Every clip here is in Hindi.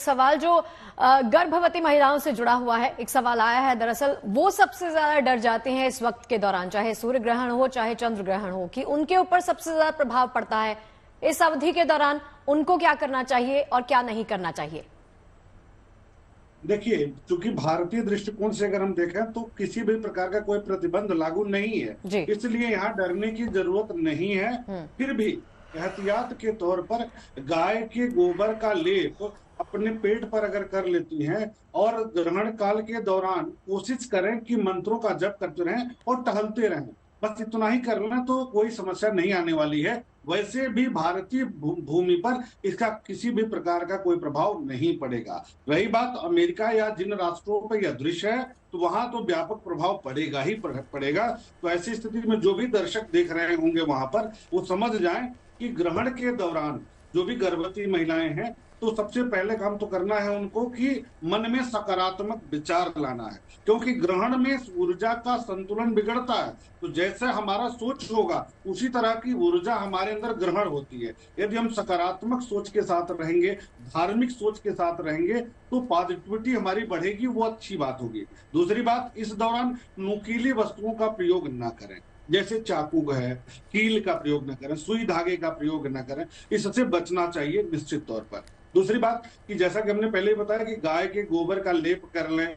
सवाल जो गर्भवती महिलाओं से जुड़ा हुआ है, एक सवाल आया है। दरअसल वो सबसे ज्यादा डर जाती हैं इस वक्त के दौरान, चाहे सूर्य ग्रहण हो चाहे चंद्र ग्रहण हो, कि उनके ऊपर सबसे ज्यादा प्रभाव पड़ता है। इस अवधि के दौरान उनको क्या करना चाहिए और क्या नहीं करना चाहिए? देखिए, चूंकि भारतीय दृष्टिकोण से अगर हम देखें तो किसी भी प्रकार का कोई प्रतिबंध लागू नहीं है, जी। इसलिए यहाँ डरने की जरूरत नहीं है। फिर भी एहतियात के तौर पर गाय के गोबर का लेप अपने पेट पर अगर कर लेती हैं और ग्रहण काल के दौरान कोशिश करें कि मंत्रों का जप करते रहें और टहलते रहें, बस इतना ही कर लें तो कोई समस्या नहीं आने वाली है। वैसे भी भारतीय भूमि पर इसका किसी भी प्रकार का कोई प्रभाव नहीं पड़ेगा। रही बात अमेरिका या जिन राष्ट्रों पर यह दृश्य है, तो वहां तो व्यापक प्रभाव पड़ेगा ही पड़ेगा। तो ऐसी स्थिति में जो भी दर्शक देख रहे होंगे वहां पर, वो समझ जाएं कि ग्रहण के दौरान जो भी गर्भवती महिलाएं हैं, तो सबसे पहले काम तो करना है उनको कि मन में सकारात्मक विचार लाना है, क्योंकि ग्रहण में ऊर्जा का संतुलन बिगड़ता है। तो जैसे हमारा सोच होगा उसी तरह की ऊर्जा हमारे अंदर ग्रहण होती है। यदि हम सकारात्मक सोच के साथ रहेंगे, धार्मिक सोच के साथ रहेंगे, तो पॉजिटिविटी हमारी बढ़ेगी, वो अच्छी बात होगी। दूसरी बात, इस दौरान नुकीली वस्तुओं का प्रयोग ना करें, जैसे चाकू है, कील का प्रयोग न करें, सुई धागे का प्रयोग न करें, इससे बचना चाहिए निश्चित तौर पर। दूसरी बात कि जैसा कि हमने पहले ही बताया कि गाय के गोबर का लेप कर लें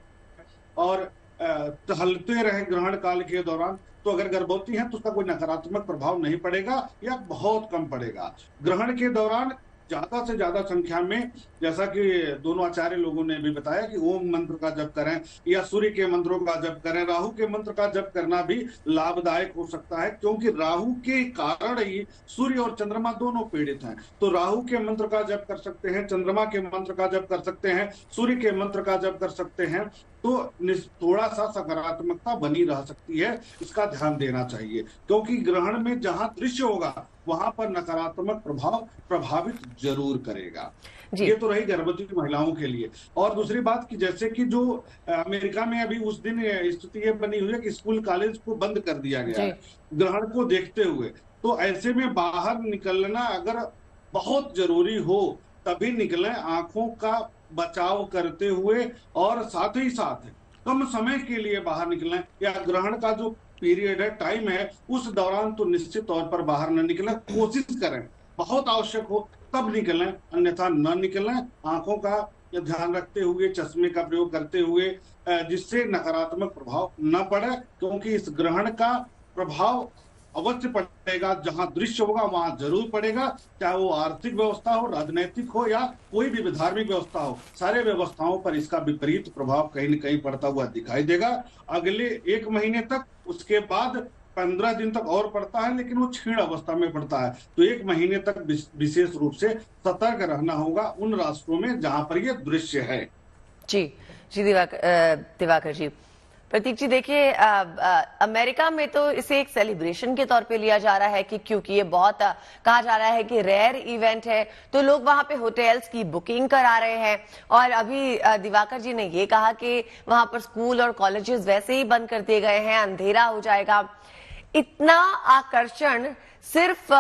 और टहलते रहे ग्रहण काल के दौरान, तो अगर गर्भवती हैं तो उसका कोई नकारात्मक प्रभाव नहीं पड़ेगा या बहुत कम पड़ेगा। ग्रहण के दौरान ज्यादा से ज्यादा संख्या में, जैसा कि दोनों आचार्य लोगों ने भी बताया, कि ओम मंत्र का जप करें या सूर्य के मंत्रों का जप करें। राहु के मंत्र का जप करना भी लाभदायक हो सकता है, क्योंकि राहु के कारण ही सूर्य और चंद्रमा दोनों पीड़ित हैं। तो राहु के मंत्र का जप कर सकते हैं, चंद्रमा के मंत्र का जप कर सकते हैं, सूर्य के मंत्र का जप कर सकते हैं, तो थोड़ा सा सकारात्मकता बनी रह सकती है। इसका ध्यान देना चाहिए, क्योंकि ग्रहण में जहां दृश्य होगा वहां पर नकारात्मक प्रभाव प्रभावित जरूर करेगा। जी। ये तो रही गर्भवती महिलाओं के लिए। और दूसरी बात कि जैसे कि जो अमेरिका में अभी उस दिन स्थिति ये बनी हुई है कि स्कूल कॉलेज को बंद कर दिया गया जी। है ग्रहण को देखते हुए, तो ऐसे में बाहर निकलना अगर बहुत जरूरी हो तभी निकलें, आंखों का बचाव करते हुए, और साथ ही साथ कम समय के लिए बाहर निकलें, या ग्रहण का जो पीरियड है, टाइम है, उस दौरान तो निश्चित तौर पर बाहर न निकलें। कोशिश करें बहुत आवश्यक हो तब निकलें, अन्यथा न निकलें। आंखों का ध्यान रखते हुए, चश्मे का प्रयोग करते हुए, जिससे नकारात्मक प्रभाव न पड़े, क्योंकि इस ग्रहण का प्रभाव अवश्य पड़ेगा। जहां दृश्य होगा वहां जरूर पड़ेगा, चाहे वो आर्थिक व्यवस्था हो, राजनीतिक हो, या कोई भी धार्मिक व्यवस्था हो। सारे व्यवस्थाओं पर इसका विपरीत प्रभाव कहीं न कहीं पड़ता हुआ दिखाई देगा अगले 1 महीने तक। उसके बाद 15 दिन तक और पड़ता है, लेकिन वो क्षीण अवस्था में पड़ता है। तो 1 महीने तक विशेष रूप से सतर्क रहना होगा उन राष्ट्रों में जहां पर यह दृश्य है। जी। जी दिवाकर जी, प्रतीक जी, देखिए अमेरिका में तो इसे एक सेलिब्रेशन के तौर पे लिया जा रहा है कि क्योंकि ये बहुत कहा जा रहा है कि रेयर इवेंट है, तो लोग वहां पे होटल्स की बुकिंग करा रहे हैं। और अभी दिवाकर जी ने ये कहा कि वहां पर स्कूल और कॉलेजेस वैसे ही बंद कर दिए गए हैं, अंधेरा हो जाएगा। इतना आकर्षण सिर्फ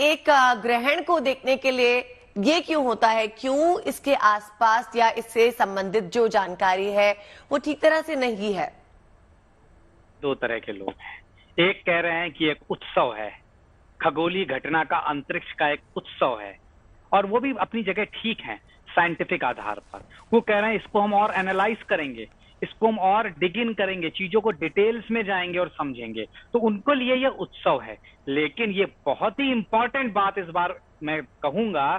एक ग्रहण को देखने के लिए ये क्यों होता है? क्यों इसके आसपास या इससे संबंधित जो जानकारी है वो ठीक तरह से नहीं है? दो तरह के लोग हैं। एक कह रहे हैं कि एक उत्सव है, खगोलीय घटना का, अंतरिक्ष का एक उत्सव है, और वो भी अपनी जगह ठीक है साइंटिफिक आधार पर। वो कह रहे हैं इसको हम और एनालाइज करेंगे, इसको हम और डिग इन करेंगे, चीजों को डिटेल्स में जाएंगे और समझेंगे। तो उनको लिए ये उत्सव है। लेकिन ये बहुत ही इंपॉर्टेंट बात इस बार मैं कहूंगा,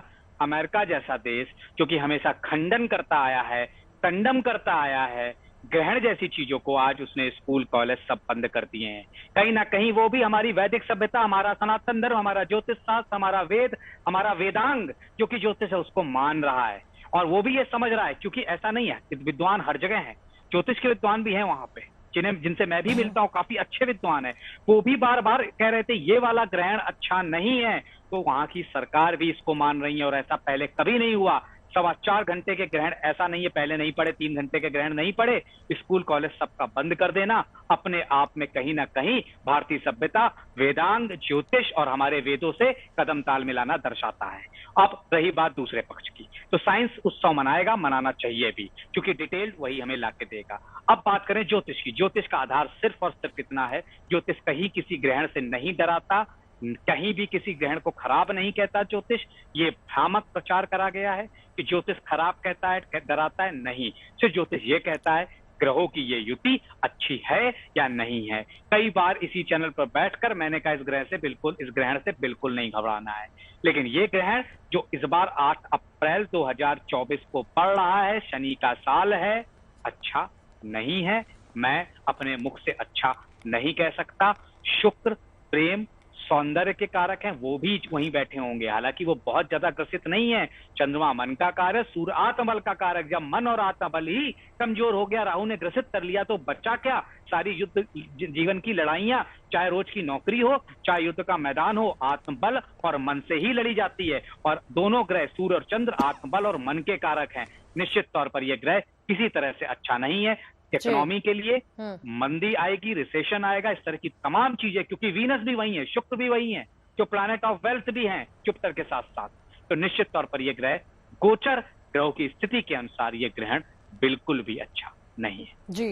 अमेरिका जैसा देश जो कि हमेशा खंडन करता आया है, कंडम करता आया है ग्रहण जैसी चीजों को, आज उसने स्कूल कॉलेज सब बंद कर दिए हैं। कहीं ना कहीं वो भी हमारी वैदिक सभ्यता, हमारा सनातन धर्म, हमारा ज्योतिष शास्त्र, हमारा वेद, हमारा वेदांग जो कि ज्योतिष है उसको मान रहा है। और वो भी ये समझ रहा है, क्योंकि ऐसा नहीं है, विद्वान हर जगह है, ज्योतिष के विद्वान भी हैं वहां पे, जिनसे मैं भी मिलता हूँ, काफी अच्छे विद्वान है। वो भी बार बार कह रहे थे ये वाला ग्रहण अच्छा नहीं है। तो वहां की सरकार भी इसको मान रही है, और ऐसा पहले कभी नहीं हुआ 4.25 घंटे के ग्रहण ऐसा नहीं है, पहले नहीं पढ़े, 3 घंटे के ग्रहण नहीं पढ़े, स्कूल कॉलेज सबका बंद कर देना अपने आप में कहीं ना कहीं भारतीय सभ्यता, वेदांग, ज्योतिष और हमारे वेदों से कदम ताल मिलाना दर्शाता है। अब रही बात दूसरे पक्ष की, तो साइंस उत्सव मनाएगा, मनाना चाहिए भी, क्योंकि डिटेल वही हमें लाके देगा। अब बात करें ज्योतिष की। ज्योतिष का आधार सिर्फ और सिर्फ इतना है, ज्योतिष कहीं किसी ग्रहण से नहीं डराता, कहीं भी किसी ग्रहण को खराब नहीं कहता। ज्योतिष ये भ्रामक प्रचार करा गया है कि ज्योतिष खराब कहता है, डराता है, नहीं। सिर्फ ज्योतिष ये कहता है ग्रहों की ये युति अच्छी है या नहीं है। कई बार इसी चैनल पर बैठकर मैंने कहा इस ग्रहण से बिल्कुल नहीं घबराना है, लेकिन ये ग्रहण जो इस बार 8 अप्रैल 2024 को पड़ रहा है, शनि का साल है, अच्छा नहीं है। मैं अपने मुख से अच्छा नहीं कह सकता। शुक्र प्रेम सौंदर्य के कारक हैं, वो भी वहीं बैठे होंगे, हालांकि वो बहुत ज्यादा ग्रसित नहीं है। चंद्रमा मन का कारक, सूर्य आत्मबल का कारक। जब मन और आत्मबल ही कमजोर हो गया, राहु ने ग्रसित कर लिया, तो बच्चा क्या, सारी युद्ध जीवन की लड़ाइयां, चाहे रोज की नौकरी हो, चाहे युद्ध का मैदान हो, आत्मबल और मन से ही लड़ी जाती है। और दोनों ग्रह सूर्य और चंद्र आत्मबल और मन के कारक हैं। निश्चित तौर पर यह ग्रह किसी तरह से अच्छा नहीं है। इकोनॉमी के लिए मंदी आएगी, रिसेशन आएगा, इस तरह की तमाम चीजें, क्योंकि वीनस भी वही है, शुक्र भी वही है, जो प्लैनेट ऑफ वेल्थ भी हैं जुपिटर के साथ साथ। तो निश्चित तौर पर यह ग्रह गोचर ग्रहों की स्थिति के अनुसार यह ग्रहण बिल्कुल भी अच्छा नहीं है। जी।